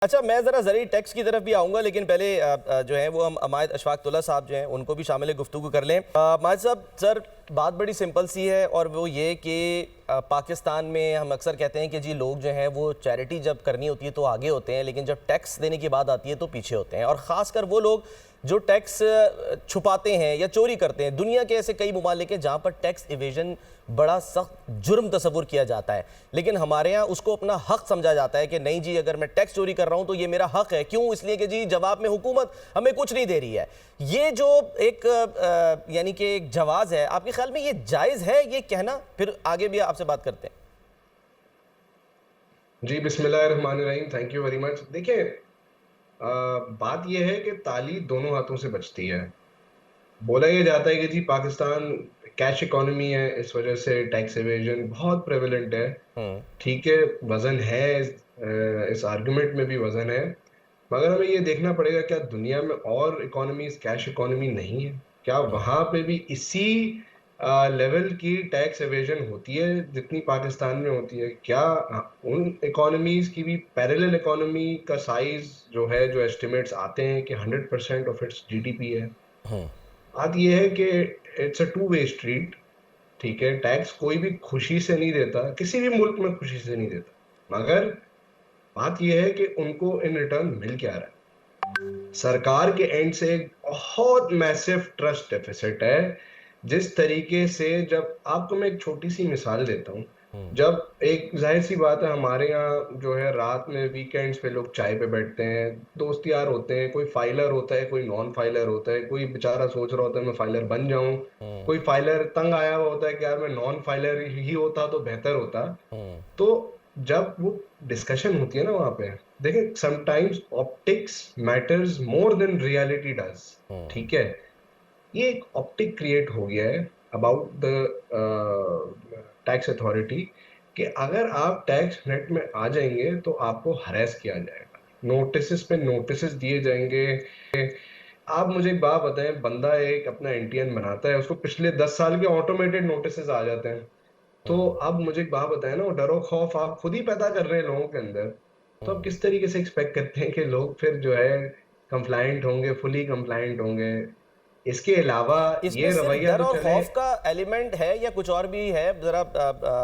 अच्छा, मैं ज़रा ज़रिए टैक्स की तरफ भी आऊँगा, लेकिन पहले जो है वो हम अमायद अशफाक़ साहब जो हैं उनको भी शामिल गुफ्तगू कर लें। अमायद साहब, सर बात बड़ी सिंपल सी है और वो ये कि पाकिस्तान में हम अक्सर कहते हैं कि जी लोग जो हैं वो चैरिटी जब करनी होती है तो आगे होते हैं, लेकिन जब टैक्स देने की बात आती है तो पीछे होते हैं। और ख़ासकर वो लोग जो टैक्स छुपाते हैं या चोरी करते हैं। दुनिया के ऐसे कई ममालिक हैं जहाँ पर टैक्स इवेजन बड़ा सख्त जुर्म तस्वुर किया जाता है, लेकिन हमारे यहाँ उसको अपना हक समझा जाता है कि नहीं जी, अगर मैं टैक्स चोरी कर रहा हूँ तो ये मेरा हक है। क्यों? इसलिए कि जी जवाब में हुकूमत हमें कुछ नहीं दे रही है। ये जो एक यानी कि एक जवाज़ है, आपके ख्याल में ये जायज़ है ये कहना? फिर आगे भी आपसे बात करते हैं। जी, बिस्मिल्लाहिर्रहमानिर्रहीम। Thank you very much. देखिए, बात ये है कि ताली दोनों हाथों से बजती है। बोला ये जाता है कि जी पाकिस्तान कैश इकोनॉमी है, इस वजह से टैक्स एवेजन बहुत प्रेवलेंट है। हम्म। ठीक है, वज़न है, इस आर्गुमेंट में भी वज़न है। मगर हमें ये देखना पड़ेगा, क्या दुनिया में और इकोनॉमीज़ कैश इकोनॉमी नहीं है? क्या हम्म। वहाँ पे भी इसी लेवल की टैक्स एवेजन होती है जितनी पाकिस्तान में होती है? क्या उन इकोनॉमीज़ की भी पैरेलल इकोनॉमी का साइज़ जो है, जो एस्टिमेट्स आते हैं कि 100% ऑफ इट्स जीडीपी है। हम्म। बात ये है कि it's a two way street. ठीक है, टैक्स कोई भी खुशी से नहीं देता, किसी भी मुल्क में खुशी से नहीं देता। मगर बात ये है कि उनको इन रिटर्न मिल क्या रहा है। सरकार के एंड से एक बहुत मैसिव ट्रस्ट डेफिसिट है। जिस तरीके से, जब आपको मैं एक छोटी सी मिसाल देता हूँ। हम्म। जब एक जाहिर सी बात है, हमारे यहाँ जो है रात में वीकेंड्स पे लोग चाय पे बैठते हैं, दोस्त यार होते हैं, कोई फाइलर होता है, कोई नॉन फाइलर होता है, कोई बेचारा सोच रहा होता है मैं फाइलर बन जाऊं, हम्म। कोई फाइलर तंग आया हुआ होता है कि यार मैं नॉन फाइलर ही होता तो बेहतर होता। हम्म। तो जब वो डिस्कशन होती है ना वहां पे, देखिए sometimes optics matters more than reality does. Hmm. ठीक है, ये एक ऑप्टिक क्रिएट हो गया है अबाउट द टैक्स अथॉरिटी, कि अगर आप टैक्स नेट में आ जाएंगे तो आपको हरेस किया जाएगा, नोटिस पे नोटिस दिए जाएंगे। आप मुझे एक बात बताएं, बंदा एक अपना एनटीएन बनाता है, उसको पिछले 10 साल के ऑटोमेटेड नोटिस आ जाते हैं। तो हम्म। अब मुझे एक बात बताएं ना, वो डरो खौफ आप खुद ही पैदा कर रहे हैं लोगों के अंदर। तो आप हम्म। किस तरीके से एक्सपेक्ट करते हैं कि लोग फिर जो है कंप्लाइंट होंगे, फुली कंप्लाइंट होंगे? इसके अलावा इसमें ये सिर्फ रवैया डर तो और चले। खौफ का एलिमेंट है या कुछ और भी है? जरा